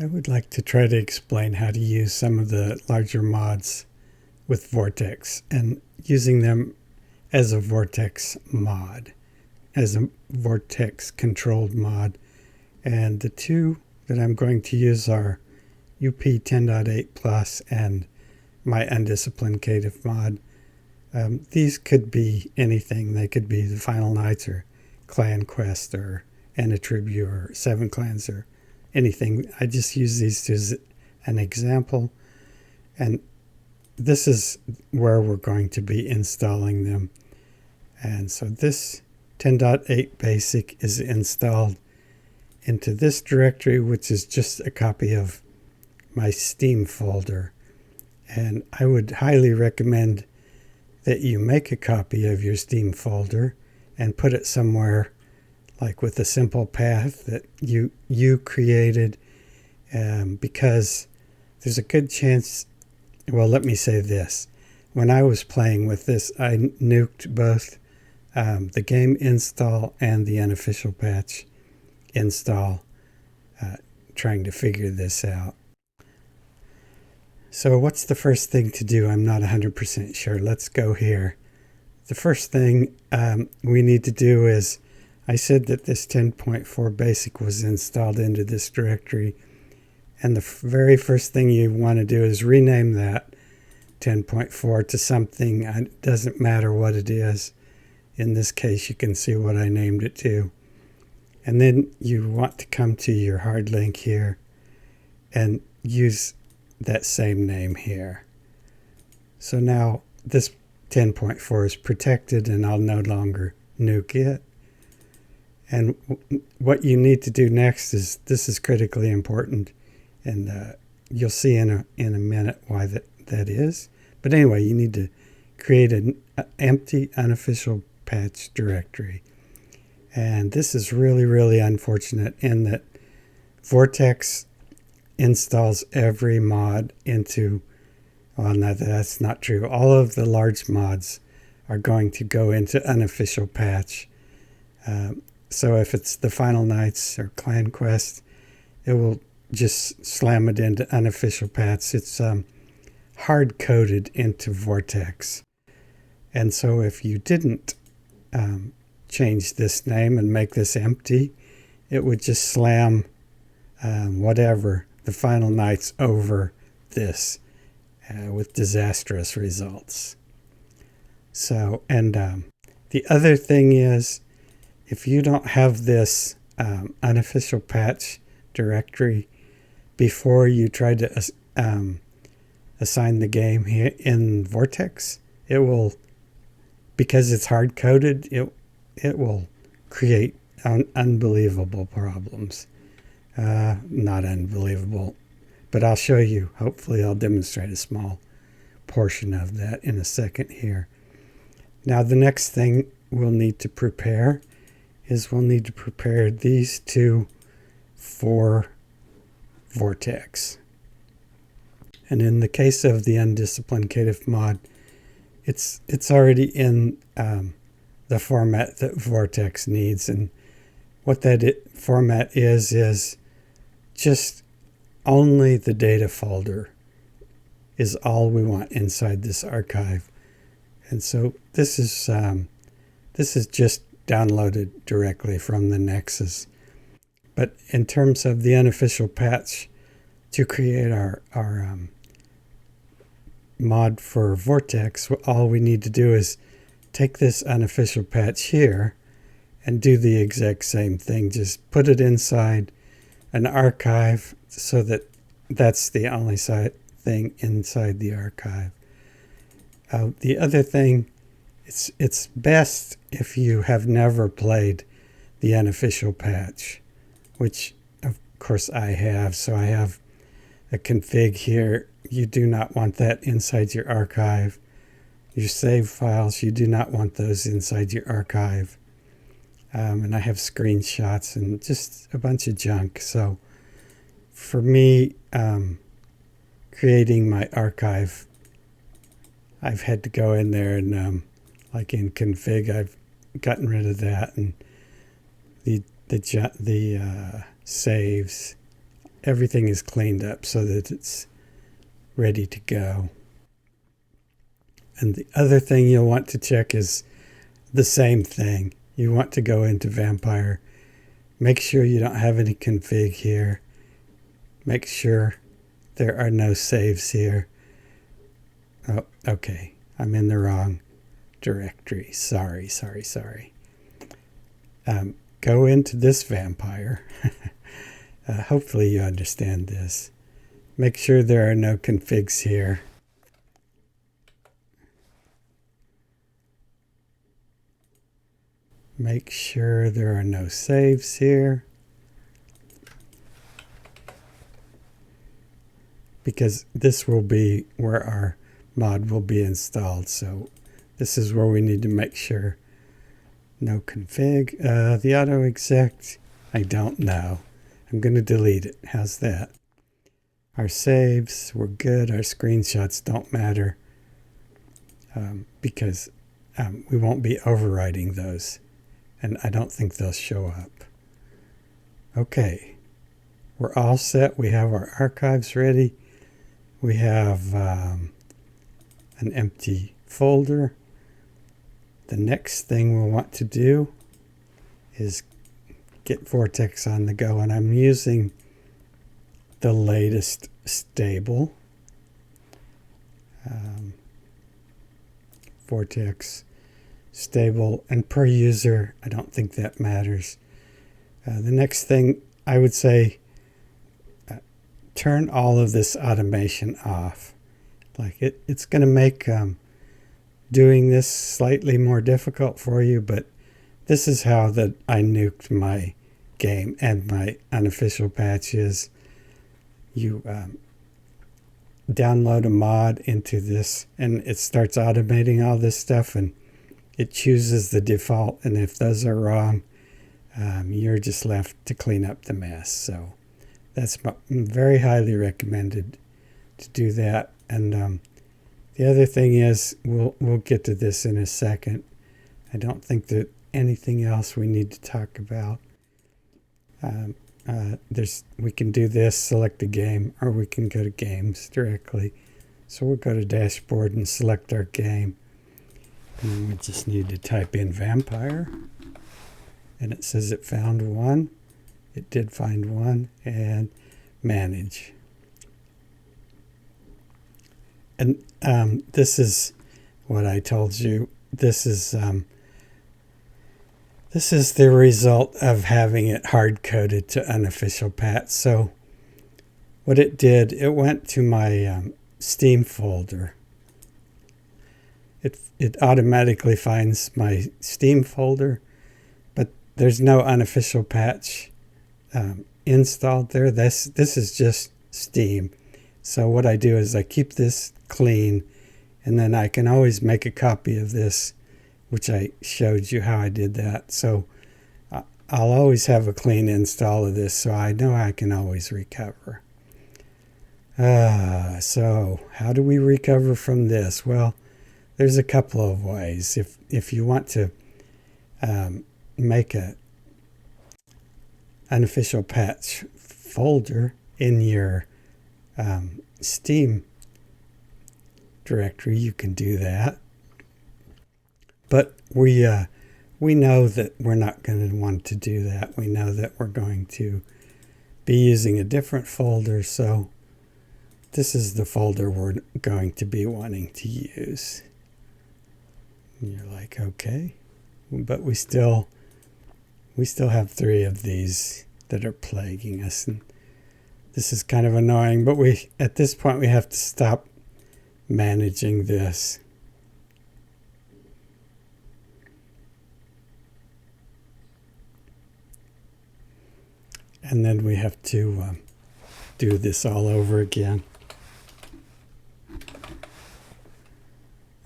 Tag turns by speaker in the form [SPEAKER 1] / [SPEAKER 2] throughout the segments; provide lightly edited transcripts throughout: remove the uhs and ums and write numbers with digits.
[SPEAKER 1] I would like to try to explain how to use some of the larger mods with Vortex and using them as a Vortex mod, as a Vortex controlled mod. And the two that I'm going to use are UP 10.8 Plus and my undisciplined cative mod. These could be anything. They could be the Final Nights or Clan Quest or Anatribu or Seven Clans or anything. I just use these as an example, and this is where we're going to be installing them. And so this 10.8 basic is installed into this directory, which is just a copy of my Steam folder. And I would highly recommend that you make a copy of your Steam folder and put it somewhere like with a simple path that you created, because there's a good chance, well, let me say this. When I was playing with this, I nuked both the game install and the unofficial patch install, trying to figure this out. So what's the first thing to do? I'm not 100% sure. Let's go here. The first thing we need to do is, I said that this 10.4 basic was installed into this directory, and the very first thing you want to do is rename that 10.4 to something. It doesn't matter what it is. In this case, you can see what I named it to. And then you want to come to your hard link here and use that same name here. So now this 10.4 is protected and I'll no longer nuke it. And what you need to do next is, this is critically important, and you'll see in a minute why that is. But anyway, you need to create an empty unofficial patch directory. And this is really, really unfortunate in that Vortex installs every mod into, well, no, that's not true. All of the large mods are going to go into unofficial patch. So if it's the Final Nights or Clan Quest, it will just slam it into unofficial patch. It's hard-coded into Vortex. And so if you didn't change this name and make this empty, it would just slam whatever, the Final Nights over this with disastrous results. So, and the other thing is, if you don't have this unofficial patch directory before you try to assign the game here in Vortex, it will, because it's hard-coded, it will create unbelievable problems. Not unbelievable, but I'll show you. Hopefully I'll demonstrate a small portion of that in a second here. Now the next thing we'll need to prepare is we'll need to prepare these two for Vortex. And in the case of the undisciplined cative mod, it's already in the format that Vortex needs. And what that format is just only the data folder is all we want inside this archive. And so this is just downloaded directly from the Nexus. But in terms of the unofficial patch to create our mod for Vortex, all we need to do is take this unofficial patch here and do the exact same thing. Just put it inside an archive so that that's the only thing inside the archive. The other thing, it's best if you have never played the unofficial patch, which of course I have. So I have a config here. You do not want that inside your archive. Your save files, you do not want those inside your archive. And I have screenshots and just a bunch of junk. So for me, creating my archive, I've had to go in there and like in config, I've gotten rid of that, and the saves everything is cleaned up so that it's ready to go. And the other thing you'll want to check is the same thing. You want to go into Vampire. Make sure you don't have any config here. Make sure there are no saves here. Oh, okay. I'm in the wrong directory. Sorry. Go into this Vampire. Hopefully you understand this. Make sure there are no configs here. Make sure there are no saves here. Because this will be where our mod will be installed. So this is where we need to make sure. No config. The auto exec, I don't know. I'm going to delete it. How's that? Our saves were good. Our screenshots don't matter because we won't be overwriting those. And I don't think they'll show up. Okay. We're all set. We have our archives ready. We have an empty folder. The next thing we'll want to do is get Vortex on the go. And I'm using the latest stable. Vortex stable and per user. I don't think that matters. The next thing I would say, turn all of this automation off. Like it's going to make doing this slightly more difficult for you, but this is how that I nuked my game and my unofficial patches. You download a mod into this and it starts automating all this stuff, and it chooses the default, and if those are wrong, you're just left to clean up the mess. So that's very highly recommended to do that. And the other thing is, we'll get to this in a second. I don't think that anything else we need to talk about. We can do this, select a game, or we can go to games directly. So we'll go to dashboard and select our game. And we just need to type in Vampire. And it says it found one. It did find one. And manage. And this is what I told you. This is the result of having it hard-coded to unofficial patch. So what it did, it went to my Steam folder. It automatically finds my Steam folder, but there's no unofficial patch installed there. This is just Steam. So what I do is I keep this clean, and then I can always make a copy of this, which I showed you how I did that. So I'll always have a clean install of this, so I know I can always recover. So how do we recover from this? Well, there's a couple of ways. If you want to make a unofficial patch folder in your Steam directory, you can do that. But we know that we're not going to want to do that. We know that we're going to be using a different folder, so this is the folder we're going to be wanting to use. And you're like, okay, but we still have 3 of these that are plaguing us, and this is kind of annoying, but at this point we have to stop managing this. And then we have to do this all over again.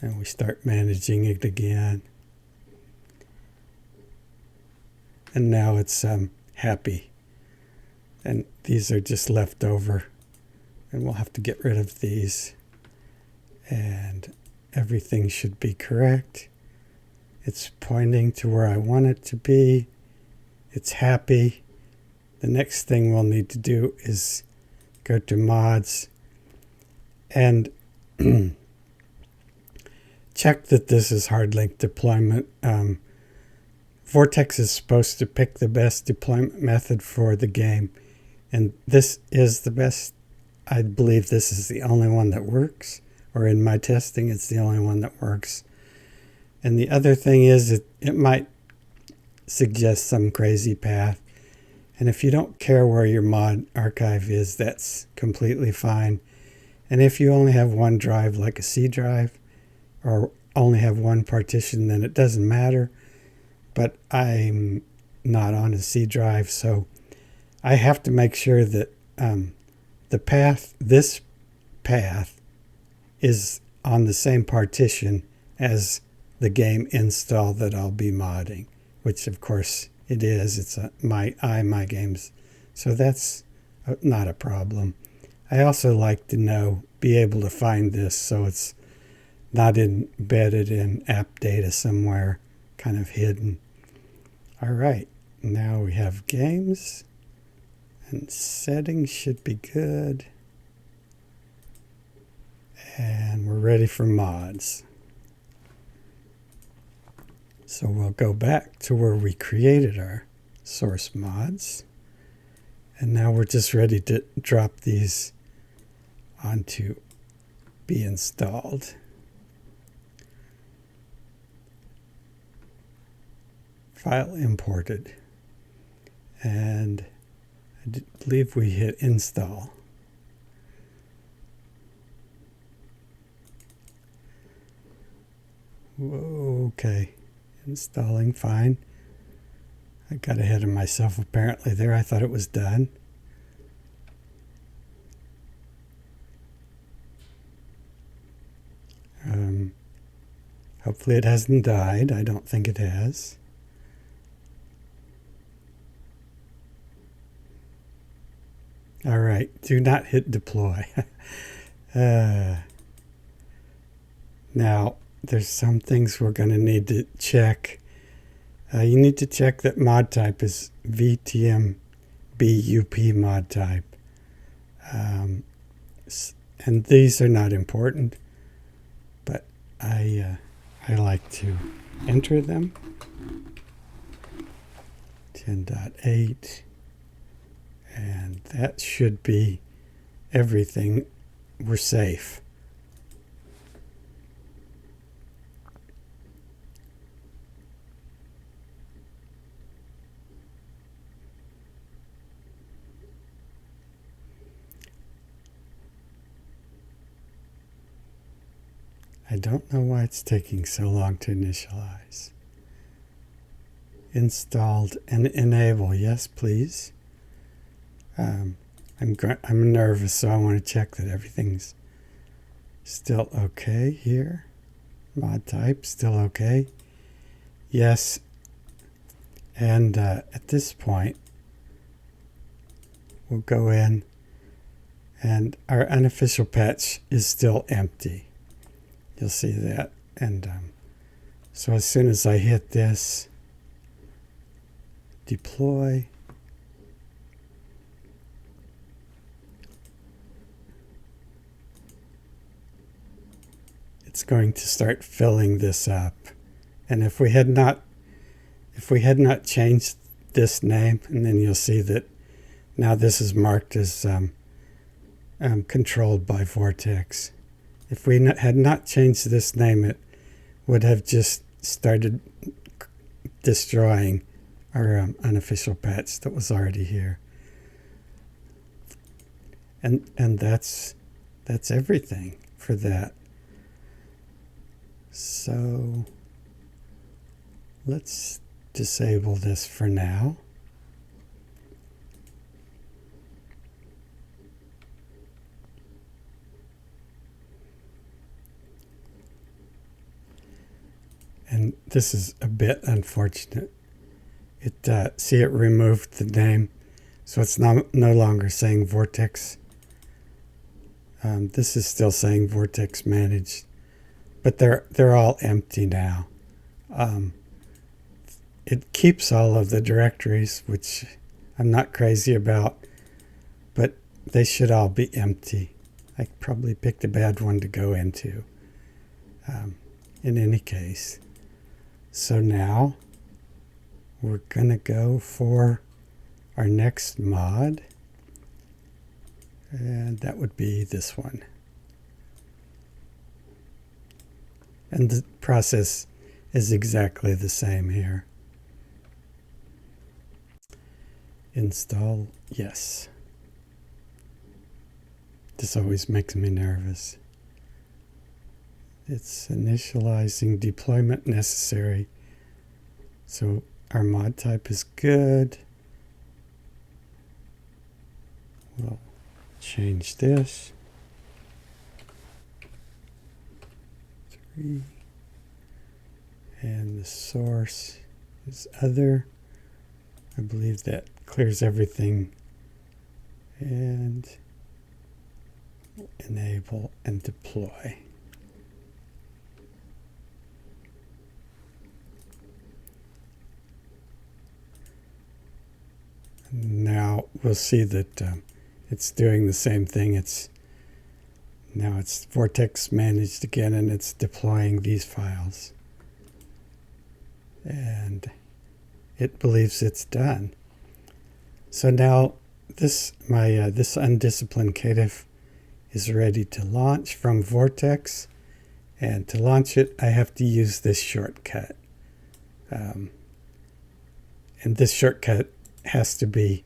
[SPEAKER 1] And we start managing it again. And now it's happy. And these are just left over. And we'll have to get rid of these. And everything should be correct. It's pointing to where I want it to be. It's happy. the next thing we'll need to do is go to mods and check that this is hard link deployment. Vortex is supposed to pick the best deployment method for the game, and this is the best. I believe this is the only one that works, or in my testing it's the only one that works. And the other thing is it might suggest some crazy path, and if you don't care where your mod archive is, that's completely fine. And if you only have one drive, like a C drive, or only have one partition, then it doesn't matter. But I'm not on a C drive, so I have to make sure that this path is on the same partition as the game install that I'll be modding, which of course it is. It's my games, so that's not a problem. I also like to be able to find this so it's not embedded in app data somewhere, kind of hidden. All right, now we have games, and settings should be good. And we're ready for mods. So we'll go back to where we created our source mods. And now we're just ready to drop these onto be installed. File imported. And I believe we hit install. Whoa, okay. Installing fine. I got ahead of myself apparently there. I thought it was done. Hopefully it hasn't died. I don't think it has. All right, do not hit deploy. Now, there's some things we're going to need to check. You need to check that mod type is VTMB UP mod type. And these are not important, but I like to enter them. 10.8. And that should be everything. We're safe. I don't know why it's taking so long to initialize. Installed and enable. Yes, please. I'm nervous, so I want to check that everything's still okay here. Mod type, still okay. Yes. And at this point, we'll go in, and our unofficial patch is still empty. You'll see that. And so as soon as I hit this, deploy, it's going to start filling this up. And if we had not changed this name, and then you'll see that now this is marked as controlled by Vortex. If we had not changed this name, it would have just started destroying our unofficial patch that was already here. And that's everything for that. So let's disable this for now. And this is a bit unfortunate. See, it removed the name, so it's no longer saying Vortex. This is still saying Vortex Managed, but they're all empty now. It keeps all of the directories, which I'm not crazy about, but they should all be empty. I probably picked a bad one to go into in any case. So now we're going to go for our next mod, and that would be this one. And the process is exactly the same here. Install, yes. This always makes me nervous. It's initializing deployment necessary. So our mod type is good. We'll change this. 3. And the source is other. I believe that clears everything. And enable and deploy. Now we'll see that it's doing the same thing. Now it's Vortex managed again, and it's deploying these files. And it believes it's done. So now this undisciplined catif is ready to launch from Vortex. And to launch it, I have to use this shortcut. And this shortcut has to be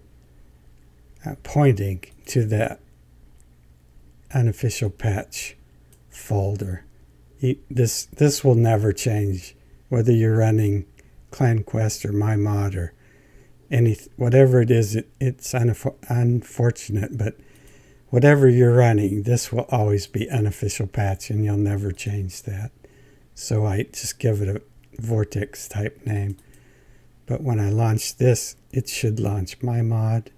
[SPEAKER 1] pointing to that unofficial patch folder. This will never change, whether you're running ClanQuest or MyMod or whatever it is. It's unfortunate, but whatever you're running, this will always be unofficial patch, and you'll never change that. So I just give it a Vortex type name. But when I launch this, it should launch MyMod,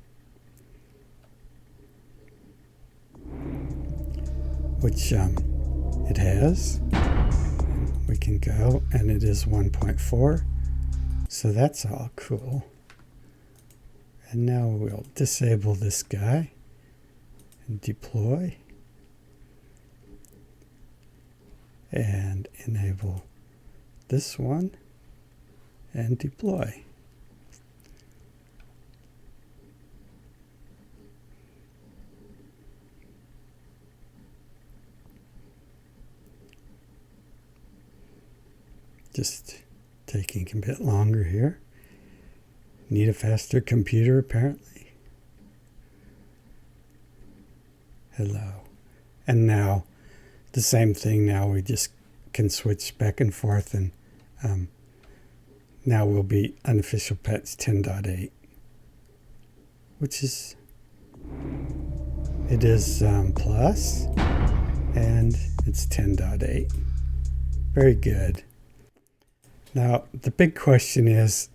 [SPEAKER 1] which it has. We can go, and it is 1.4. So that's all cool. And now we'll disable this guy and deploy. And enable this one and deploy. Just taking a bit longer here. Need a faster computer, apparently. Hello. And now the same thing. Now we just can switch back and forth, and now we'll be unofficial patch 10.8, which is, it is plus, and it's 10.8. Very good. Now, the big question is,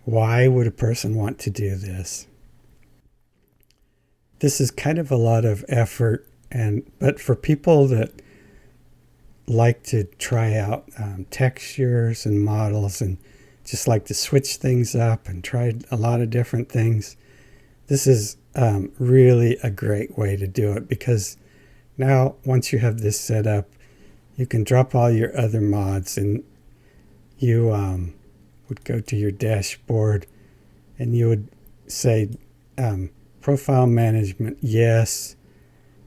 [SPEAKER 1] why would a person want to do this? This is kind of a lot of effort, but for people that like to try out textures and models and just like to switch things up and try a lot of different things, this is really a great way to do it, because now once you have this set up, you can drop all your other mods, and you would go to your dashboard and you would say profile management, yes,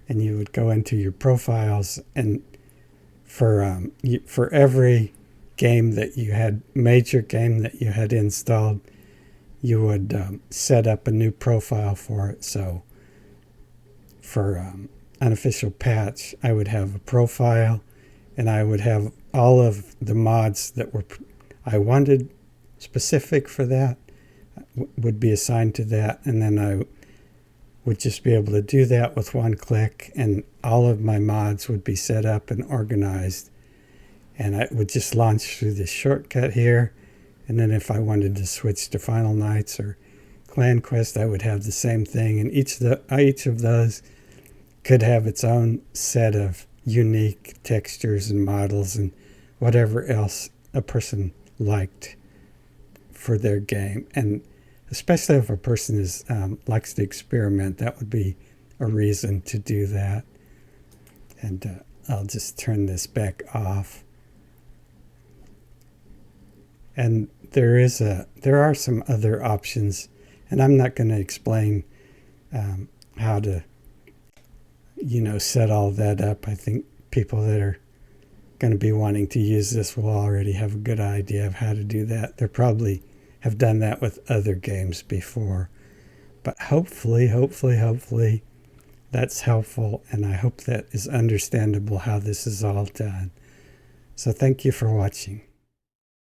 [SPEAKER 1] and you would go into your profiles, and for every game that you had, major game that you had installed, you would set up a new profile for it. So for unofficial patch, I would have a profile, and I would have all of the mods that I wanted specific for that would be assigned to that, and then I would just be able to do that with one click, and all of my mods would be set up and organized, and I would just launch through this shortcut here. And then if I wanted to switch to Final Nights or ClanQuest, I would have the same thing, and each of those could have its own set of unique textures and models and whatever else a person liked for their game. And especially if a person is likes to experiment. That would be a reason to do that. And I'll just turn this back off. And there are some other options, and I'm not going to explain how to, set all that up. I think people that are going to be wanting to use this will already have a good idea of how to do that. They probably have done that with other games before. But hopefully, that's helpful, and I hope that is understandable how this is all done. So thank you for watching.